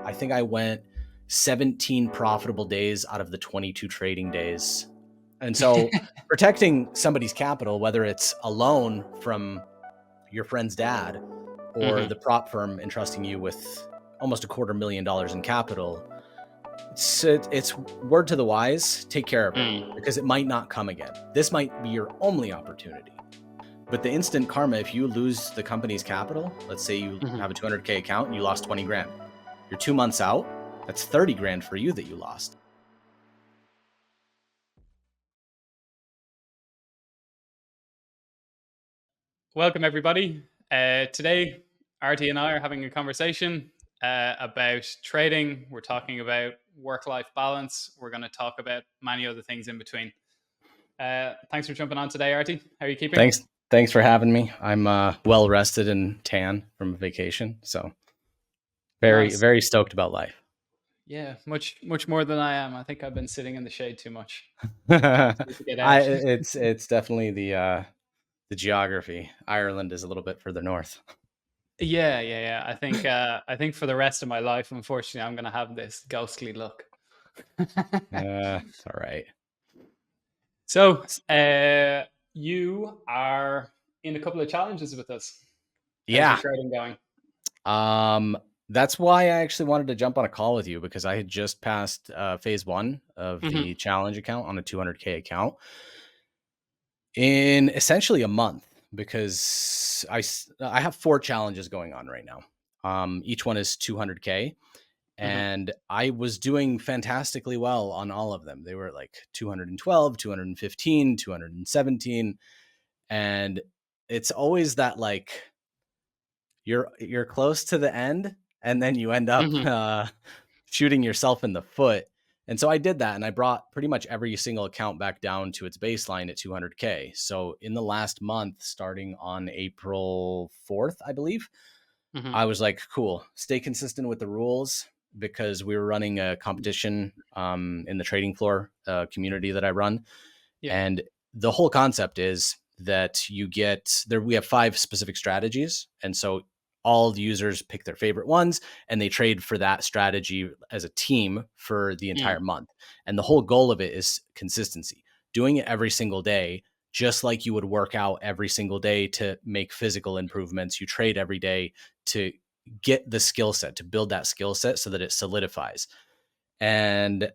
I think I went 17 profitable days out of the 22 trading days. And so protecting somebody's capital, whether it's a loan from your friend's dad or the prop firm entrusting you with almost $250,000 in capital, it's word to the wise, take care of it because it might not come again. This might be your only opportunity. But the instant karma, if you lose the company's capital, let's say you have a 200K account and you lost 20 grand, you're 2 months out, that's 30 grand for you that you lost. Welcome, everybody. Today, Artie and I are having a conversation about trading. We're talking about work-life balance. We're going to talk about many other things in between. Thanks for jumping on today, Artie. How are you keeping? Thanks for having me. I'm well rested and tan from vacation, so very stoked about life. Yeah, much more than I am. I think I've been sitting in the shade too much. It's definitely the geography. Ireland is a little bit further north. Yeah. I think for the rest of my life, unfortunately, I'm going to have this ghostly look. It's all right. So, you are in a couple of challenges with us. How's your trading going? That's why I actually wanted to jump on a call with you, because I had just passed phase 1 of the challenge account on a 200K account in essentially a month, because I have 4 challenges going on right now. Each one is 200K. And I was doing fantastically well on all of them. They were like 212, 215, 217. And it's always that, like, you're close to the end and then you end up shooting yourself in the foot. And so I did that, and I brought pretty much every single account back down to its baseline at 200K. So in the last month, starting on April 4th, I believe, I was like, cool, stay consistent with the rules, because we were running a competition in the trading floor community that I run. Yeah. And the whole concept is that you get there. We have 5 specific strategies. And so all the users pick their favorite ones and they trade for that strategy as a team for the entire month. And the whole goal of it is consistency, doing it every single day, just like you would work out every single day to make physical improvements. You trade every day to get the skill set, to build that skill set so that it solidifies. And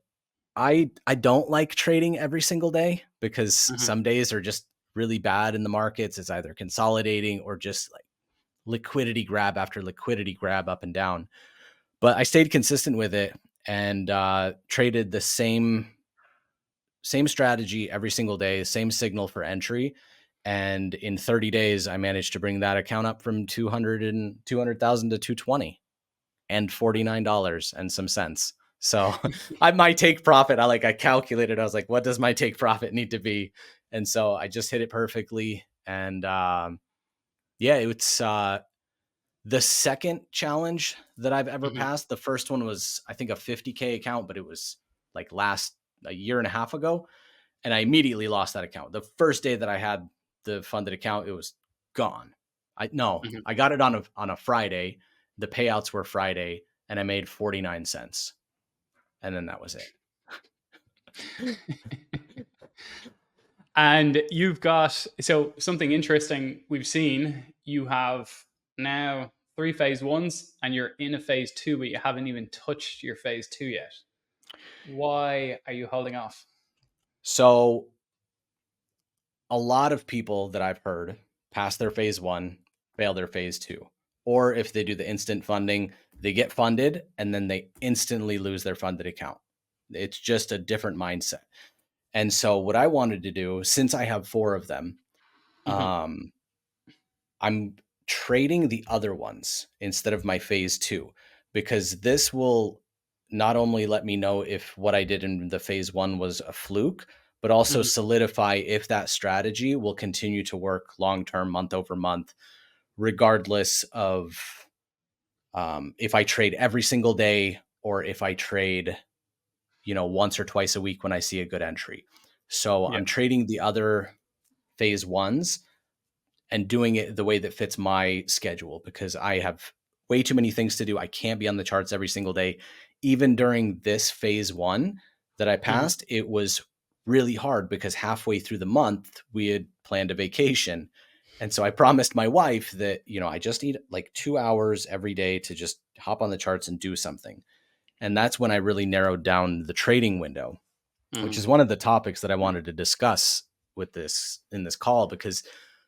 I don't like trading every single day, because some days are just really bad in the markets. It's either consolidating or just like liquidity grab after liquidity grab up and down. But I stayed consistent with it and traded the same strategy every single day, same signal for entry. And in 30 days, I managed to bring that account up from 200,000 to 220 and $49 and some cents. So my take profit, I calculated, I was like, what does my take profit need to be? And so I just hit it perfectly. And it's the second challenge that I've ever passed. The first one was, I think, a 50K account, but it was like a year and a half ago. And I immediately lost that account. The first day that I had the funded account, it was gone. I got it on a Friday. The payouts were Friday, and I made 49 cents. And then that was it. And you've got, so something interesting we've seen, you have now 3 phase 1s and you're in a phase 2, but you haven't even touched your phase 2 yet. Why are you holding off? So a lot of people that I've heard pass their phase 1, fail their phase 2. Or if they do the instant funding, they get funded and then they instantly lose their funded account. It's just a different mindset. And so what I wanted to do, since I have 4 of them, I'm trading the other ones instead of my phase 2, because this will not only let me know if what I did in the phase 1 was a fluke, but also solidify if that strategy will continue to work long-term, month over month, regardless of if I trade every single day or if I trade, once or twice a week when I see a good entry. So I'm trading the other phase 1s and doing it the way that fits my schedule, because I have way too many things to do. I can't be on the charts every single day. Even during this phase one that I Mhm. passed, it was really hard because halfway through the month, we had planned a vacation. And so I promised my wife that, I just need like 2 hours every day to just hop on the charts and do something. And that's when I really narrowed down the trading window, which Mhm. is one of the topics that I wanted to discuss with this in this call, because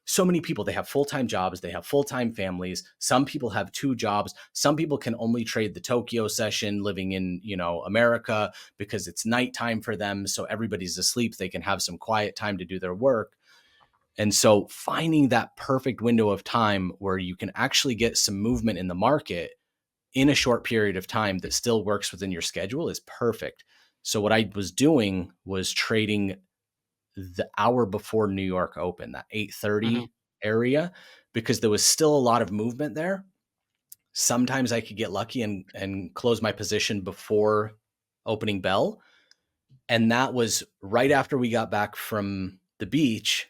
so many people, they have full-time jobs, they have full-time families. Some people have two jobs. Some people can only trade the Tokyo session living in, America, because it's nighttime for them. So everybody's asleep. They can have some quiet time to do their work. And so finding that perfect window of time where you can actually get some movement in the market in a short period of time that still works within your schedule is perfect. So what I was doing was trading the hour before New York open, that Mhm. 8:30 area, because there was still a lot of movement there. Sometimes I could get lucky and close my position before opening bell. And that was right after we got back from the beach,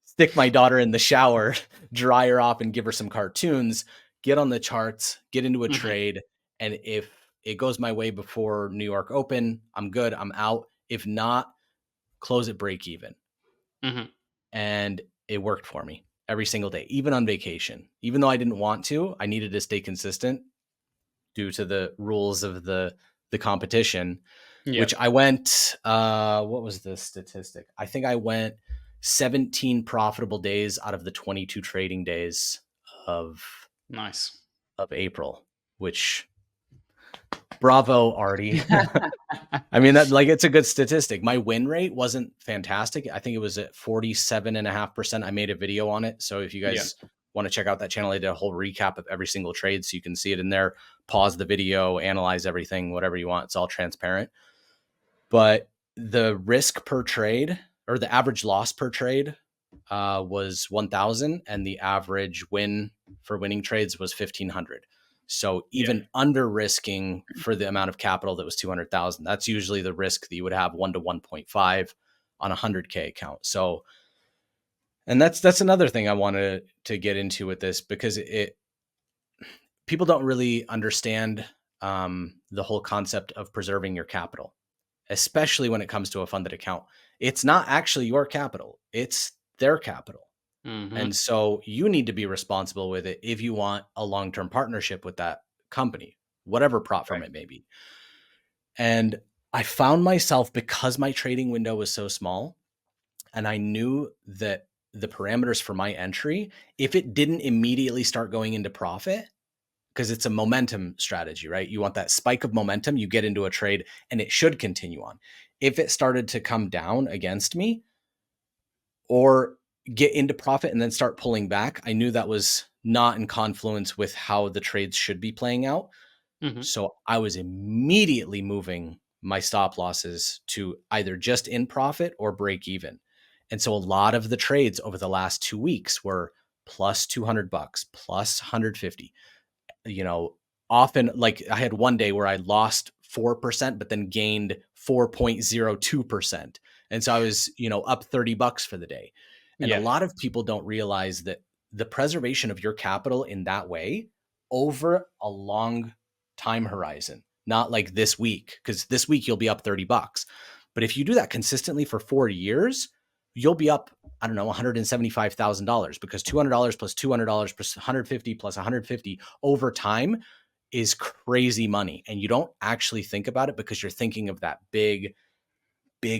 stick my daughter in the shower, dry her off and give her some cartoons, get on the charts, get into a Mhm. trade. And if it goes my way before New York open, I'm good. I'm out. If not, close at break even. Mhm. And it worked for me every single day, even on vacation. Even though I didn't want to, I needed to stay consistent due to the rules of the competition, Yeah. which I went, what was the statistic? I think I went 17 profitable days out of the 22 trading days of Nice. of April, which bravo, Artie. I mean, that, like, it's a good statistic. My win rate wasn't fantastic. I think it was at 47.5%. I made a video on it. So if you Yeah. guys want to check out that channel, I did a whole recap of every single trade so you can see it in there. Pause the video, analyze everything, whatever you want. It's all transparent. But the risk per trade, or the average loss per trade, was 1,000, and the average win for winning trades was 1,500. So Yeah. even under risking for the amount of capital that was 200,000, that's usually the risk that you would have 1 to 1.5 on a 100K account. So, and that's another thing I wanted to get into with this, because it people don't really understand the whole concept of preserving your capital, especially when it comes to a funded account. It's not actually your capital, it's their capital. Mhm. And so you need to be responsible with it if you want a long-term partnership with that company, whatever prop firm Right. it may be. And I found myself, because my trading window was so small, and I knew that the parameters for my entry, if it didn't immediately start going into profit, because it's a momentum strategy, right? You want that spike of momentum, you get into a trade and it should continue on. If it started to come down against me or get into profit and then start pulling back, I knew that was not in confluence with how the trades should be playing out. Mhm. So I was immediately moving my stop losses to either just in profit or break even. And so a lot of the trades over the last 2 weeks were plus 200 bucks, plus 150, you know, often, like, I had one day where I lost 4%, but then gained 4.02%. And so I was, up 30 bucks for the day. And a Yeah. lot of people don't realize that the preservation of your capital in that way over a long time horizon, not like this week, because this week you'll be up 30 bucks. But if you do that consistently for 4 years, you'll be up, I don't know, $175,000, because $200 plus $200 plus 150 plus 150 over time is crazy money. And you don't actually think about it because you're thinking of that big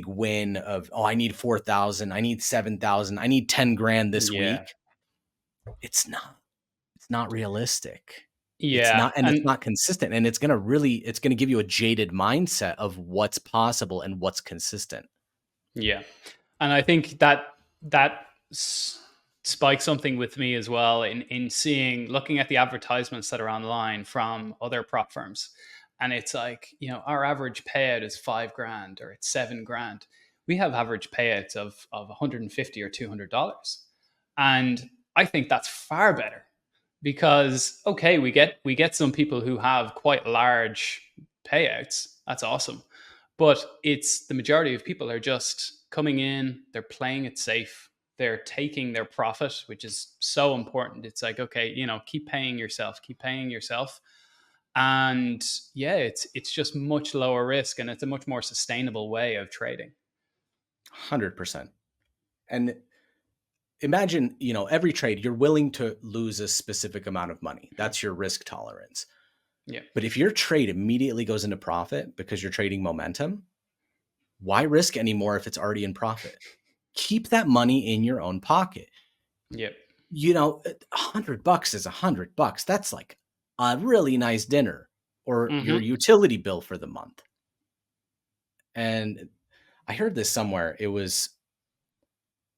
win of, oh, I need 4,000, I need 7,000, I need 10 grand this Yeah. week. It's not realistic. It's Yeah. not, and it's And not consistent. And it's going to give you a jaded mindset of what's possible and what's consistent. yeah. And I think that spikes something with me as well in seeing looking at the advertisements that are online from other prop firms, and it's like, our average payout is 5 grand or it's 7 grand. We have average payouts of 150 or $200, and I think that's far better, because okay, we get some people who have quite large payouts. That's awesome, but it's the majority of people are just coming in, they're playing it safe, they're taking their profit, which is so important. It's like, okay, keep paying yourself, keep paying yourself. And yeah, it's just much lower risk, and it's a much more sustainable way of trading. 100%. And imagine, every trade, you're willing to lose a specific amount of money. That's your risk tolerance. Yeah. But if your trade immediately goes into profit because you're trading momentum, why risk anymore if it's already in profit? Keep that money in your own pocket. Yeah. $100 is $100. That's like a really nice dinner or your Mm-hmm. utility bill for the month. And I heard this somewhere. It was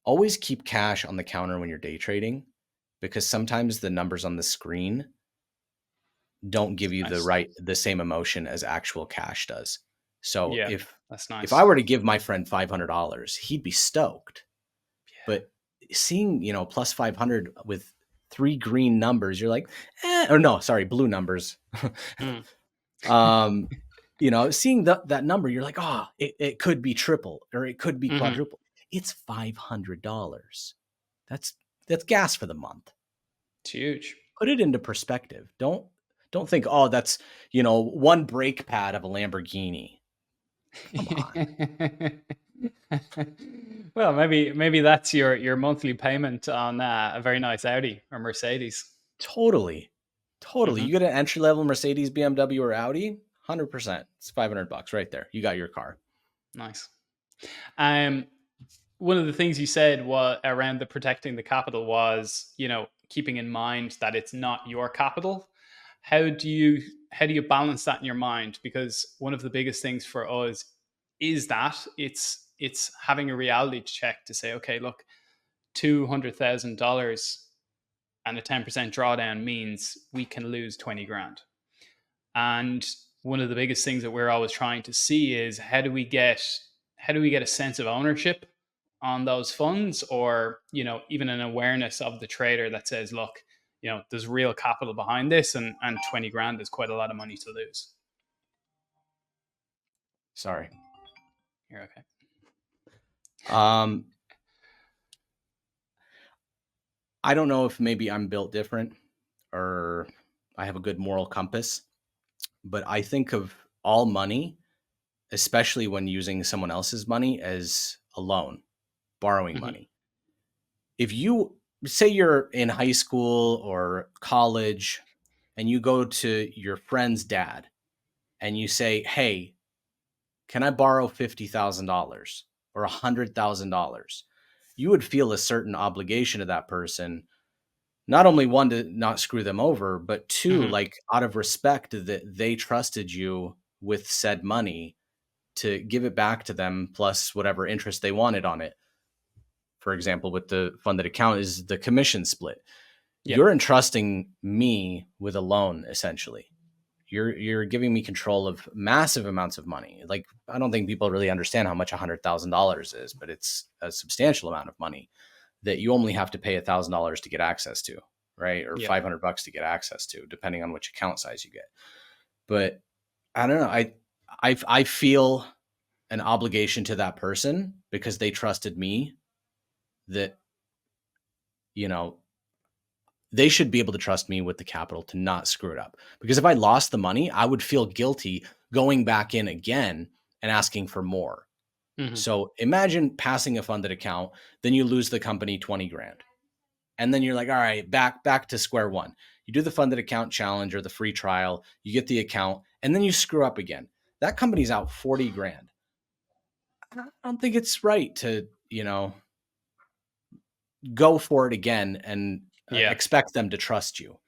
always keep cash on the counter when you're day trading, because sometimes the numbers on the screen don't give you Nice. the same emotion as actual cash does. So Yeah, that's if I nice. were to give my friend $500, he'd be stoked. But seeing, plus 500 with three green numbers, you're like, or no, sorry, blue numbers. Mm. um, seeing that number, you're like, oh, it could be triple or it could be Mm-hmm. quadruple. It's $500. That's gas for the month. It's huge. Put it into perspective. Don't think, oh, that's, one brake pad of a Lamborghini. Come on. Well, maybe that's your monthly payment on a very nice Audi or Mercedes. Totally. Totally. Hmm. You get an entry level Mercedes, BMW, or Audi, 100%. It's $500 right there. You got your car. Nice. Um, One of the things you said was around the protecting the capital was, keeping in mind that it's not your capital. How do you balance that in your mind? Because one of the biggest things for us is that it's having a reality check to say, okay, look, $200,000 and a 10% drawdown means we can lose 20 grand. And one of the biggest things that we're always trying to see is how do we get a sense of ownership on those funds, or even an awareness of the trader that says, look, there's real capital behind this, and 20 grand is quite a lot of money to lose. Sorry. You're okay. Um, I don't know if maybe I'm built different or I have a good moral compass, but I think of all money, especially when using someone else's money, as a loan, borrowing Hmm. money. If you say you're in high school or college and you go to your friend's dad and you say, hey, can I borrow $50,000 or $100,000? You would feel a certain obligation to that person, not only one, to not screw them over, but two, Hmm. like out of respect that they trusted you with said money to give it back to them plus whatever interest they wanted on it. For example, with the funded account is the commission split. Yep. You're entrusting me with a loan essentially. You're giving me control of massive amounts of money. Like, I don't think people really understand how much $100,000 is, but it's a substantial amount of money that you only have to pay $1,000 to get access to, right? Or Yep. $500 to get access to, depending on which account size you get. But I don't know. I feel an obligation to that person because they trusted me, that, you know, they should be able to trust me with the capital to not screw it up. Because if I lost the money, I would feel guilty going back in again and asking for more. Hmm. So imagine passing a funded account, then you lose the company 20 grand. And then you're like, all right, back to square one. You do the funded account challenge or the free trial, you get the account, and then you screw up again. That company's out 40 grand. I don't think it's right to, go for it again and Yeah. expect them to trust you.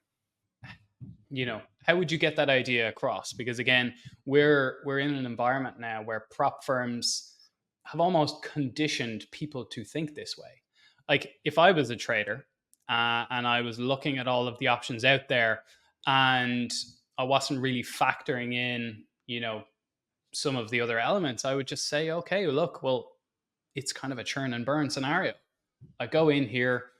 How would you get that idea across? Because again, we're in an environment now where prop firms have almost conditioned people to think this way. Like, if I was a trader, and I was looking at all of the options out there, and I wasn't really factoring in, some of the other elements, I would just say, okay, look, well, it's kind of a churn and burn scenario. I go in here,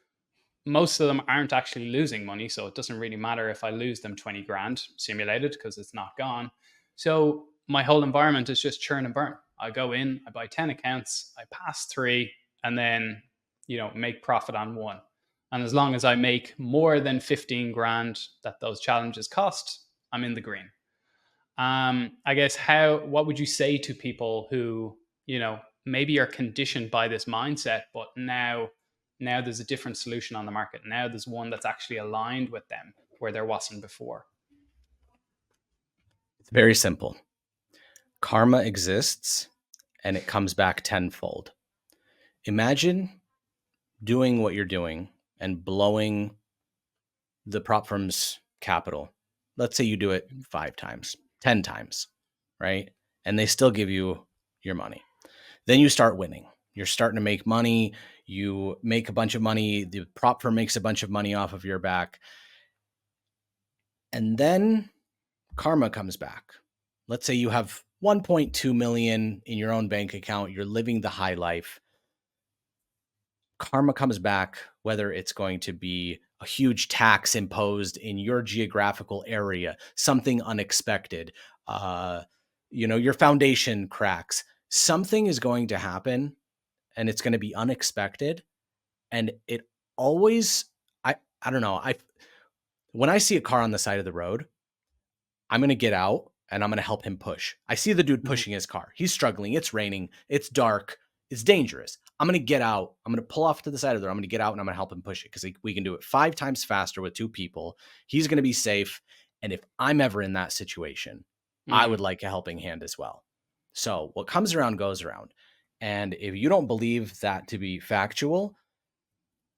most of them aren't actually losing money, so it doesn't really matter if I lose them 20 grand simulated because it's not gone. So my whole environment is just churn and burn. I go in, I buy 10 accounts, I pass three, and then make profit on one. And as long as I make more than 15 grand that those challenges cost, I'm in the green. I guess what would you say to people who, maybe are conditioned by this mindset, but now there's a different solution on the market. Now there's one that's actually aligned with them where there wasn't before. It's very simple. Karma exists and it comes back tenfold. Imagine doing what you're doing and blowing the prop firm's capital. Let's say you do it 5 times, 10 times, right? And they still give you your money. Then you start winning. You're starting to make money. You make a bunch of money. The prop firm makes a bunch of money off of your back. And then karma comes back. Let's say you have 1.2 million in your own bank account. You're living the high life. Karma comes back, whether it's going to be a huge tax imposed in your geographical area, something unexpected, your foundation cracks, something is going to happen and it's going to be unexpected. And it always, I don't know. When I see a car on the side of the road, I'm going to get out and I'm going to help him push. I see the dude pushing his car. He's struggling. It's raining. It's dark. It's dangerous. I'm going to get out. I'm going to pull off to the side of the road. I'm going to get out and I'm going to help him push it because we can do it 5 times faster with 2 people. He's going to be safe. And if I'm ever in that situation, I would like a helping hand as well. So what comes around goes around. And if you don't believe that to be factual,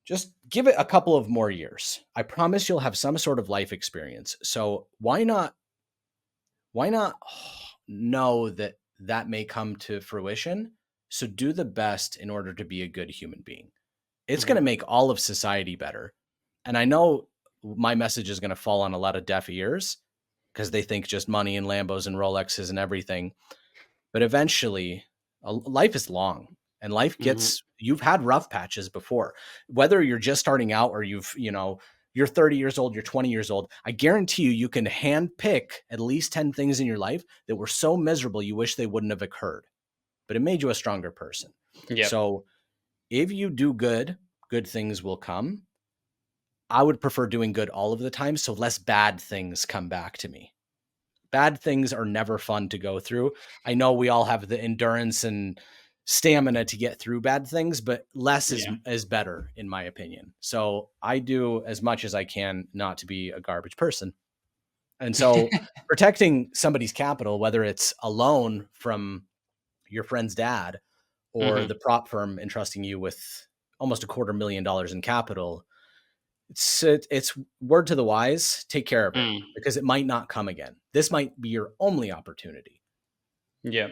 just give it a couple of more years. I promise you'll have some sort of life experience. So why not know that may come to fruition? So do the best in order to be a good human being. It's going to make all of society better. And I know my message is going to fall on a lot of deaf ears because they think just money and Lambos and Rolexes and everything. But eventually, life is long and life you've had rough patches before, whether you're just starting out or you're 30 years old, you're 20 years old. I guarantee you can hand pick at least 10 things in your life that were so miserable you wish they wouldn't have occurred, but it made you a stronger person. Yep. So if you do good things will come. I would prefer doing good all of the time, so less bad things come back to me. Bad things are never fun to go through. I know we all have the endurance and stamina to get through bad things, but less is better, in my opinion. So I do as much as I can not to be a garbage person. And so protecting somebody's capital, whether it's a loan from your friend's dad or the prop firm entrusting you with almost $250,000 in capital, it's word to the wise, take care of it because it might not come again. This might be your only opportunity. Yeah,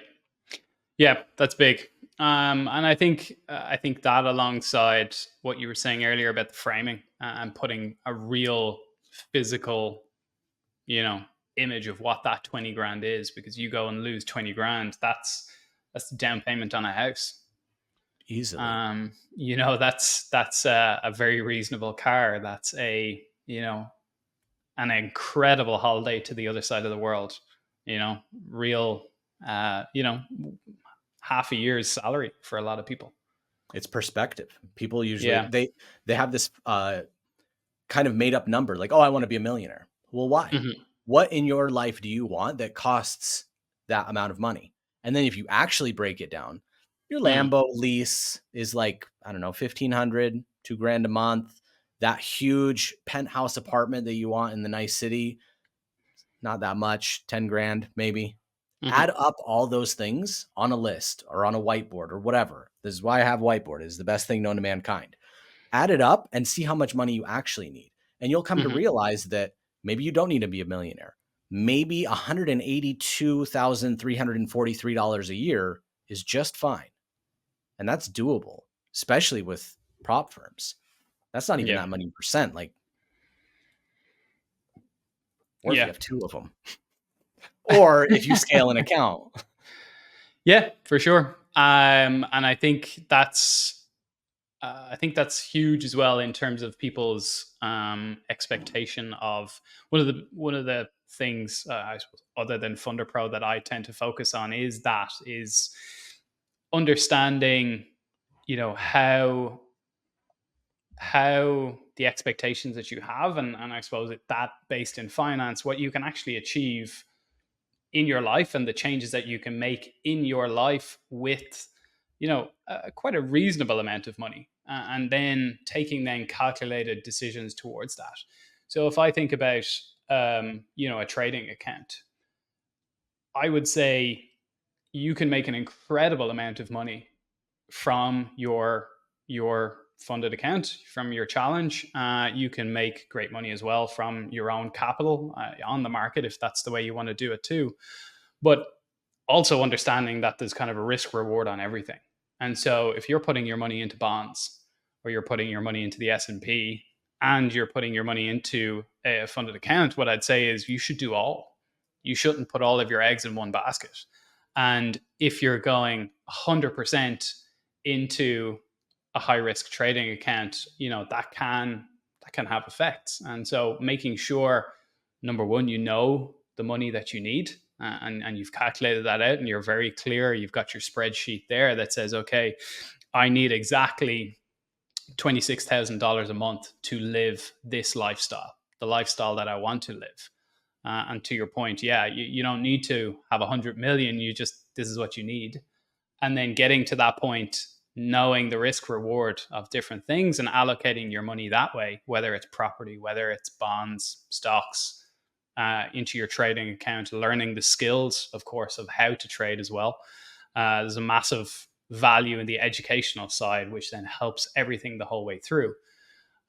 that's big. And I think that alongside what you were saying earlier about the framing and putting a real physical, image of what that 20 grand is, because you go and lose 20 grand, that's the down payment on a house. Easily. That's a very reasonable car. That's an incredible holiday to the other side of the world. Real, half a year's salary for a lot of people. It's perspective. People usually they have this kind of made up number, like, oh, I want to be a millionaire. Well, why? What in your life do you want that costs that amount of money? And then if you actually break it down, your Lambo lease is like, I don't know, $1,500, $2,000 a month. That huge penthouse apartment that you want in the nice city, not that much, 10 grand maybe. Add up all those things on a list or on a whiteboard or whatever. This is why I have whiteboard. It is the best thing known to mankind. Add it up and see how much money you actually need. And you'll come to realize that maybe you don't need to be a millionaire. Maybe $182,343 a year is just fine. And that's doable, especially with prop firms. That's not even that many percent. Or if you have 2 of them. Or if you scale an account. Yeah, for sure. And I think that's huge as well in terms of people's expectation of one of the things, I suppose, other than Funder Pro that I tend to focus on is understanding, how how the expectations that you have, and I suppose that based in finance, what you can actually achieve in your life and the changes that you can make in your life with, quite a reasonable amount of money, and then taking then calculated decisions towards that. So if I think about, a trading account, I would say you can make an incredible amount of money from your funded account, from your challenge. You can make great money as well from your own capital on the market, if that's the way you want to do it too. But also understanding that there's kind of a risk reward on everything. And so if you're putting your money into bonds, or you're putting your money into the S&P, and you're putting your money into a funded account, what I'd say is you should do all. You shouldn't put all of your eggs in one basket. And if you're going 100% into a high risk trading account, that can have effects. And so making sure, number one, the money that you need, and you've calculated that out and you're very clear. You've got your spreadsheet there that says, okay, I need exactly $26,000 a month to live this lifestyle, the lifestyle that I want to live. And to your point, yeah, you don't need to have 100 million. This is what you need. And then getting to that point, knowing the risk reward of different things and allocating your money that way, whether it's property, whether it's bonds, stocks, into your trading account, learning the skills, of course, of how to trade as well. There's a massive value in the educational side, which then helps everything the whole way through.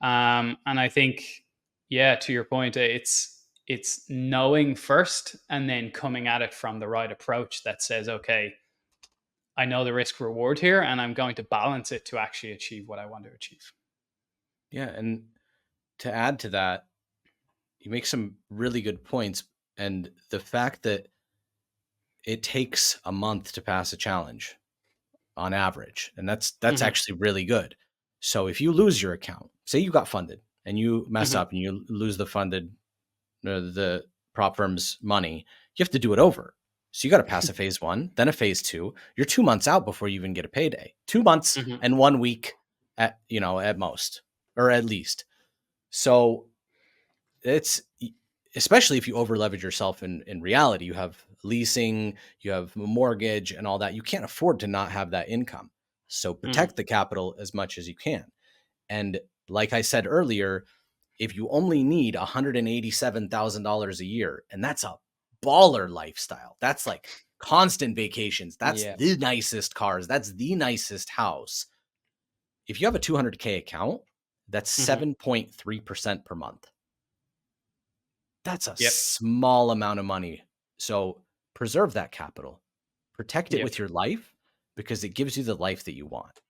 And I think, yeah, to your point, it's knowing first and then coming at it from the right approach that says, okay, I know the risk reward here, and I'm going to balance it to actually achieve what I want to achieve. Yeah, and to add to that, you make some really good points, and the fact that it takes a month to pass a challenge on average, and that's Mm-hmm. actually really good. So if you lose your account, say you got funded and you mess Mm-hmm. up and you lose the prop firm's money, you have to do it over. So you got to pass a phase one, then a phase two. You're 2 months out before you even get a payday. 2 months Mm-hmm. and 1 week at most, or at least. So it's, especially if you over leverage yourself in reality, you have leasing, you have a mortgage and all that. You can't afford to not have that income. So Mm-hmm. protect the capital as much as you can. And like I said earlier, if you only need $187,000 a year, and that's a baller lifestyle, that's like constant vacations, that's Yeah. the nicest cars, that's the nicest house. If you have a 200K account, that's Mm-hmm. 7.3% per month. That's a Yep. small amount of money. So preserve that capital, protect it Yep. with your life, because it gives you the life that you want.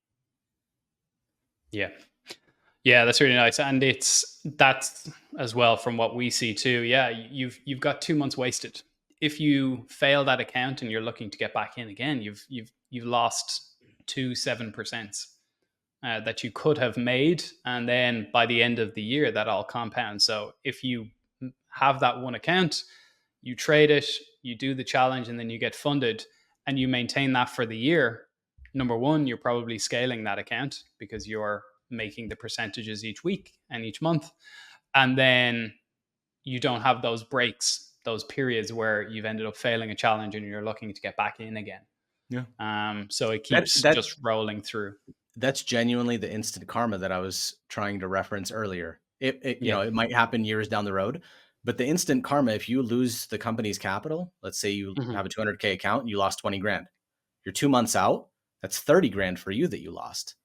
Yeah. Yeah, that's really nice, and that's as well from what we see too. Yeah, you've got 2 months wasted. If you fail that account and you're looking to get back in again, you've lost 2 7% that you could have made, and then by the end of the year, that all compounds. So if you have that one account, you trade it, you do the challenge, and then you get funded, and you maintain that for the year. Number one, you're probably scaling that account because you're making the percentages each week and each month. And then you don't have those breaks, those periods where you've ended up failing a challenge and you're looking to get back in again. Yeah. So it That keeps that just rolling through. that's genuinely the instant karma that I was trying to reference earlier. Yeah. It might happen years down the road, but the instant karma, if you lose the company's capital, let's say you Mhm. have a 200K account and you lost 20 grand, you're 2 months out, that's 30 grand for you that you lost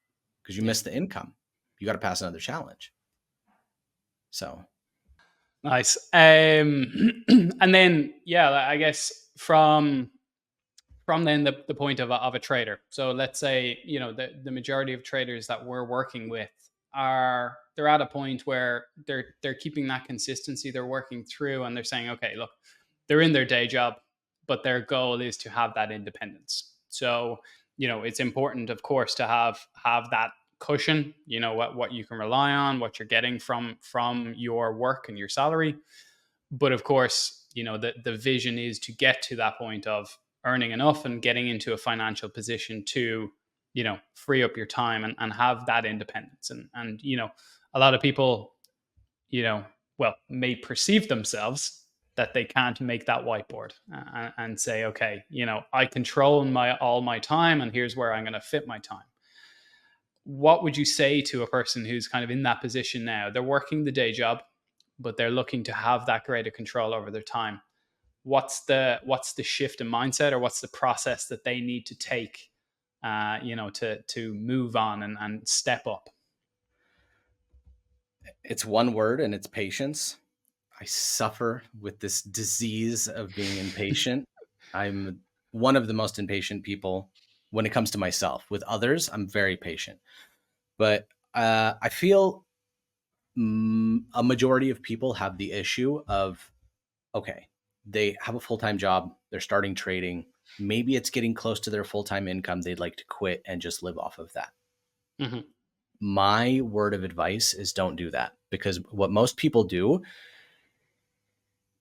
because you Yeah. missed the income. You got to pass another challenge. So, Nice. And then, yeah, I guess from then the point of a trader. So let's say, the majority of traders that we're working with they're at a point where they're keeping that consistency, they're working through, and they're saying, okay, look, they're in their day job, but their goal is to have that independence. So, it's important, of course, to have that cushion, what you can rely on, what you're getting from your work and your salary. But of course, the vision is to get to that point of earning enough and getting into a financial position to, free up your time and have that independence. And a lot of people, well, may perceive themselves that they can't make that whiteboard and say, okay, I control all my time, and here's where I'm going to fit my time. What would you say to a person who's kind of in that position now? They're working the day job, but they're looking to have that greater control over their time. What's the shift in mindset, or what's the process that they need to take, to move on and step up? It's one word, and it's patience. I suffer with this disease of being impatient. I'm one of the most impatient people when it comes to myself. With others, I'm very patient. But I feel a majority of people have the issue of, okay, they have a full-time job, they're starting trading, maybe it's getting close to their full-time income, they'd like to quit and just live off of that. Mm-hmm. My word of advice is don't do that, because what most people do,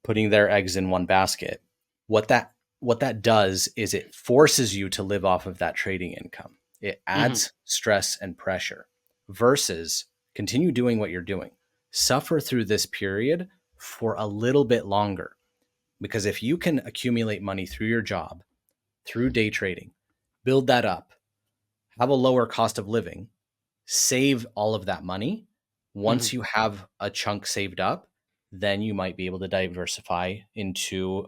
putting their eggs in one basket, what that does is it forces you to live off of that trading income. It Mm-hmm. adds stress and pressure versus continue doing what you're doing. Suffer through this period for a little bit longer, because if you can accumulate money through your job, through day trading, build that up, have a lower cost of living, save all of that money. Mm-hmm. Once you have a chunk saved up, then you might be able to diversify into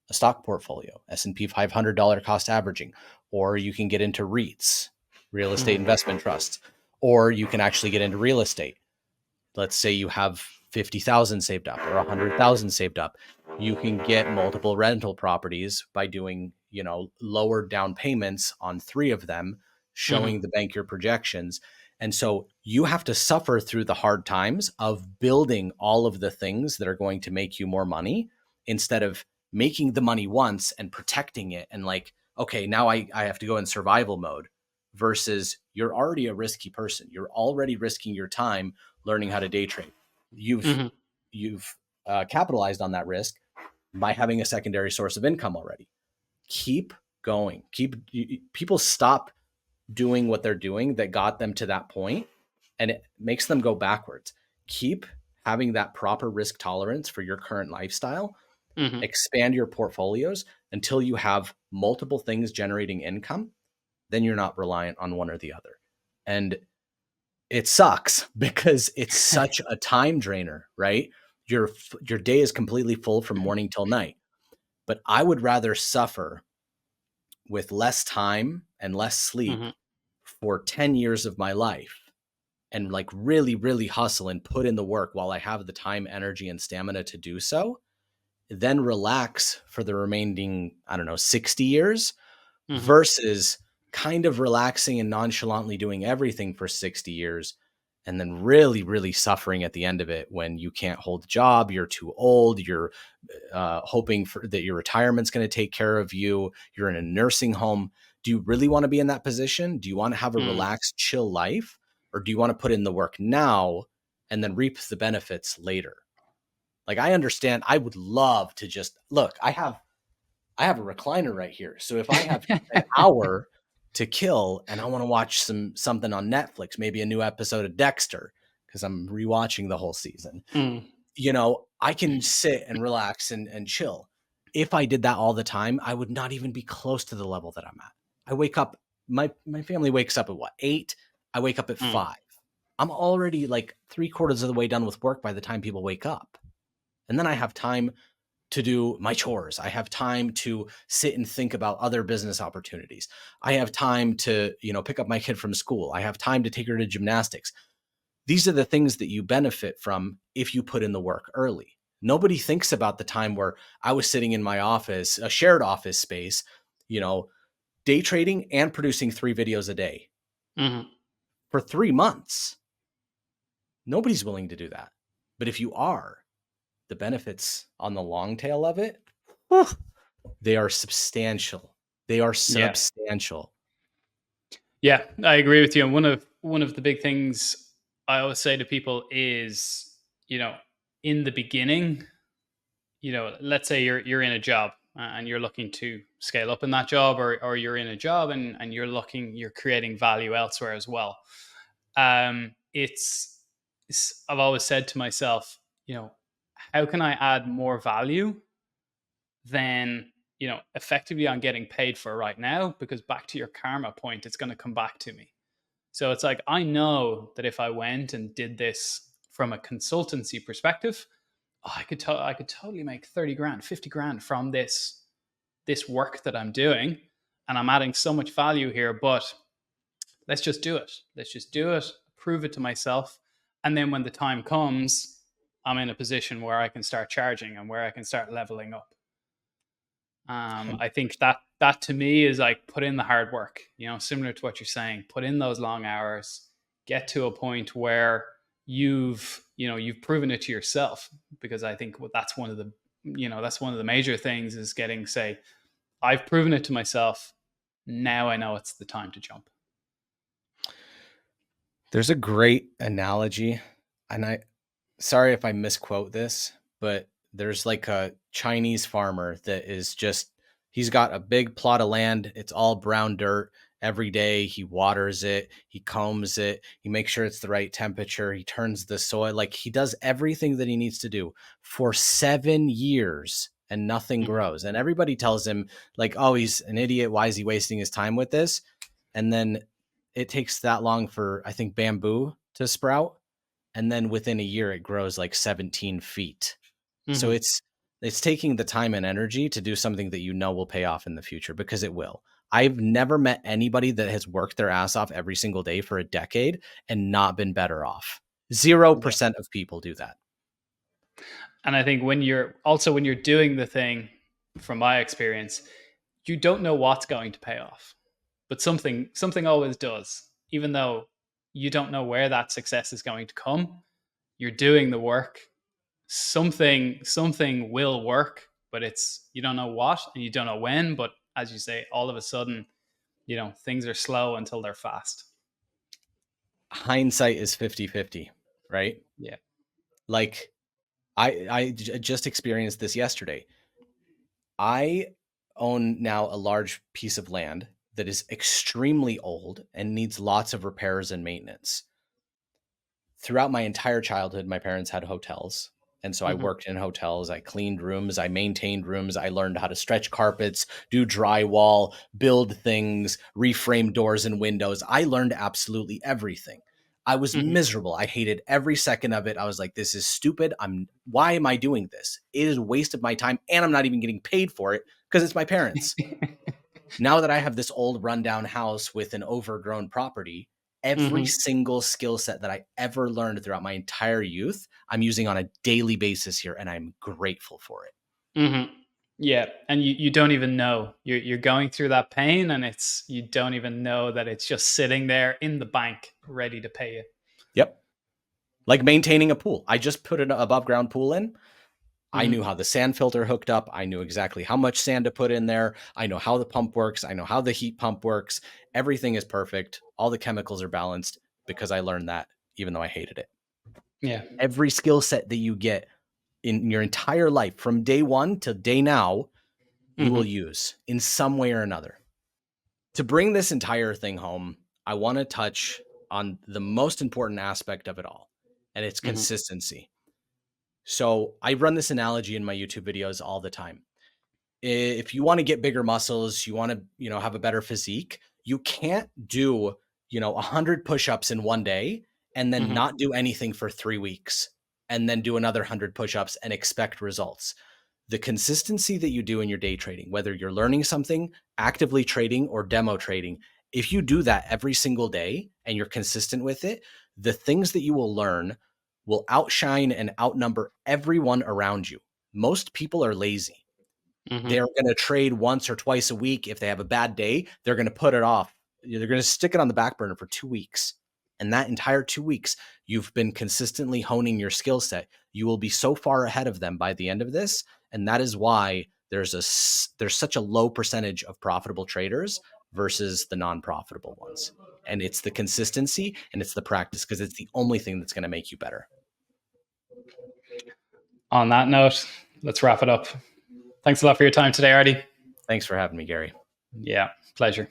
a stock portfolio, S&P 500 dollar cost averaging, or you can get into REITs, real estate Mm-hmm. investment trusts, or you can actually get into real estate. Let's say you have 50,000 saved up or 100,000 saved up. You can get multiple rental properties by doing, lower down payments on 3 of them, Mm-hmm. showing the bank your projections. And so you have to suffer through the hard times of building all of the things that are going to make you more money, instead of making the money once and protecting it and like, okay, now I have to go in survival mode, versus you're already a risky person. You're already risking your time learning how to day trade. You've Mm-hmm. you've capitalized on that risk by having a secondary source of income already. Keep going. People stop doing what they're doing that got them to that point, and it makes them go backwards. Keep having that proper risk tolerance for your current lifestyle. Mm-hmm. Expand your portfolios until you have multiple things generating income. Then you're not reliant on one or the other. And it sucks because it's such a time drainer, right? Your day is completely full from morning till night. But I would rather suffer with less time and less sleep Mm-hmm. for 10 years of my life and like really, really hustle and put in the work while I have the time, energy, and stamina to do so, then relax for the remaining, I don't know, 60 years, Mm-hmm. versus kind of relaxing and nonchalantly doing everything for 60 years and then really, really suffering at the end of it when you can't hold a job, you're too old, you're hoping for that your retirement's going to take care of you, you're in a nursing home. Do you really want to be in that position? Do you want to have a Mm. relaxed, chill life? Or do you want to put in the work now and then reap the benefits later? Like, I understand. I would love to just look, I have a recliner right here. So if I have an hour to kill and I want to watch something on Netflix, maybe a new episode of Dexter, because I'm rewatching the whole season, Mm. I can sit and relax and chill. If I did that all the time, I would not even be close to the level that I'm at. I wake up, my family wakes up at what, 8? I wake up at Mm. 5. I'm already like 3/4 of the way done with work by the time people wake up. And then I have time to do my chores. I have time to sit and think about other business opportunities. I have time to, pick up my kid from school. I have time to take her to gymnastics. These are the things that you benefit from if you put in the work early. Nobody thinks about the time where I was sitting in my office, a shared office space, you know, day trading and producing 3 videos a day Mm-hmm. for 3 months. Nobody's willing to do that. But if you are, the benefits on the long tail of it, whew, they are substantial. They are Yeah. substantial. Yeah, I agree with you. And one of the big things I always say to people is, in the beginning, let's say you're in a job. and you're looking to scale up in that job, or you're in a job and you're creating value elsewhere as well. It's I've always said to myself, how can I add more value than, effectively I'm getting paid for right now? Because back to your karma point, it's going to come back to me. So it's like, I know that if I went and did this from a consultancy perspective, I could totally make 30 grand, 50 grand from this work that I'm doing, and I'm adding so much value here. But let's just do it. Let's just do it, prove it to myself. And then when the time comes, I'm in a position where I can start charging and where I can start leveling up. I think that to me is like, put in the hard work, similar to what you're saying, put in those long hours, get to a point where you've proven it to yourself. Because I think that's one of the major things, is getting, say, I've proven it to myself. Now I know it's the time to jump. There's a great analogy, and sorry if I misquote this, but there's like a Chinese farmer that is just, he's got a big plot of land. It's all brown dirt. Every day he waters it, he combs it, he makes sure it's the right temperature, he turns the soil, like he does everything that he needs to do for 7 years and nothing Mm-hmm. grows. And everybody tells him like, oh, he's an idiot. Why is he wasting his time with this? And then it takes that long for, I think, bamboo to sprout. And then within a year, it grows like 17 feet. So Mm-hmm. it's taking the time and energy to do something that will pay off in the future, because it will. I've never met anybody that has worked their ass off every single day for a decade and not been better off. 0% of people do that. And I think when you're doing the thing, from my experience, you don't know what's going to pay off, but something always does. Even though you don't know where that success is going to come, you're doing the work. Something will work, but you don't know what and you don't know when. But as you say, all of a sudden, things are slow until they're fast. Hindsight is 50-50, right? Yeah. Like I just experienced this yesterday. I own now a large piece of land that is extremely old and needs lots of repairs and maintenance. Throughout my entire childhood, my parents had hotels. And so I Mm-hmm. worked in hotels. I cleaned rooms. I maintained rooms. I learned how to stretch carpets, do drywall, build things, reframe doors and windows. I learned absolutely everything. I was Mm-hmm. miserable. I hated every second of it. I was like, this is stupid. Why am I doing this? It is a waste of my time. And I'm not even getting paid for it because it's my parents. Now that I have this old rundown house with an overgrown property, every Mm-hmm. single skill set that I ever learned throughout my entire youth, I'm using on a daily basis here, and I'm grateful for it. Mm-hmm. Yeah, and you don't even know you're going through that pain, and you don't even know that it's just sitting there in the bank ready to pay you. Yep. Like maintaining a pool. I just put an above ground pool in. I Mm-hmm. knew how the sand filter hooked up. I knew exactly how much sand to put in there. I know how the pump works. I know how the heat pump works. Everything is perfect. All the chemicals are balanced because I learned that, even though I hated it. Yeah. Every skill set that you get in your entire life from day one to day now, you will Mm-hmm. use in some way or another. To bring this entire thing home, I want to touch on the most important aspect of it all, and it's Mm-hmm. consistency. So I run this analogy in my YouTube videos all the time. If you want to get bigger muscles, you want to, have a better physique, you can't do, 100 push-ups in one day and then Mm-hmm. not do anything for 3 weeks and then do another 100 push-ups and expect results. The consistency that you do in your day trading, whether you're learning something, actively trading, or demo trading, if you do that every single day and you're consistent with it, the things that you will learn will outshine and outnumber everyone around you. Most people are lazy. Mm-hmm. They're going to trade once or twice a week. If they have a bad day, they're going to put it off. They're going to stick it on the back burner for 2 weeks. And that entire 2 weeks, you've been consistently honing your skill set. You will be so far ahead of them by the end of this. And that is why there's such a low percentage of profitable traders versus the non-profitable ones. And it's the consistency and it's the practice, because it's the only thing that's going to make you better. On that note, let's wrap it up. Thanks a lot for your time today, Artie. Thanks for having me, Gary. Yeah, pleasure.